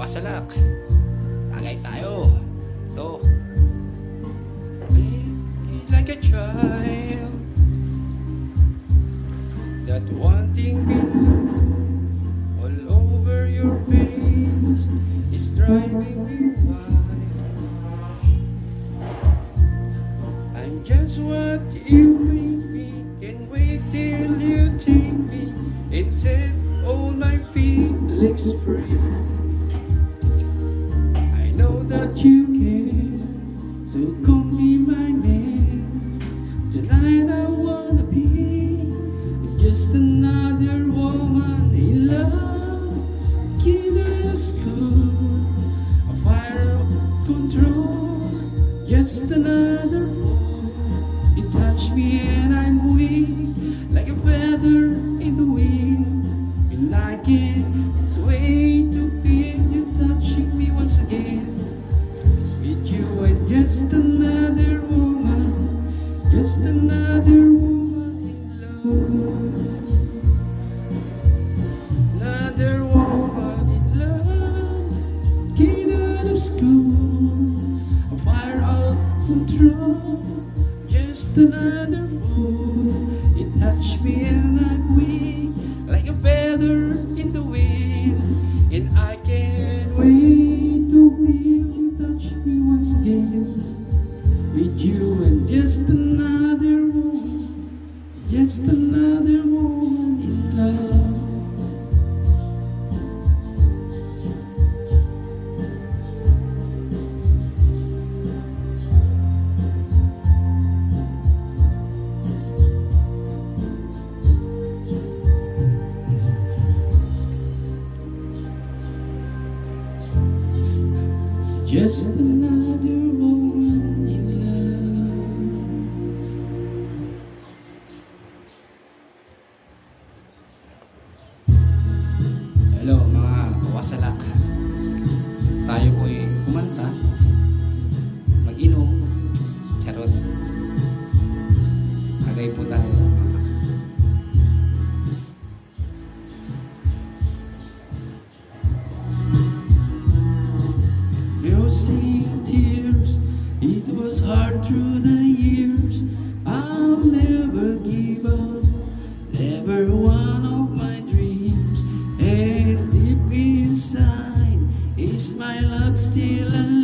Wasalak. Tagay tayo. Ito. Like a child that wanting below all over your face is driving you wild. I'm just what you made me. Can't wait till you take me and set all my feelings free. I know that you care, so come be my man. Tonight I wanna be just another woman in love. Kid of school, a fire of control, just another fool. You touch me and I'm weak, like a feather in the wind. And I can't wait to feel you touching me once again. With you and just another woman, just another woman in love. Another woman in love. Kid out of school, a fire out of control, just another fool. You touch me and I'm weak, like a feather in the wind. And I can't wait to feel you touch me once again. With you and just another woman, just another woman in love. Just another woman in love. Hello mga kawasalak. Tayo po'y kumanta, mag-inom, charot. Agay po tayo. Seeing tears, it was hard through the years. I'll never give up, never one of my dreams. And deep inside, is my love still alive?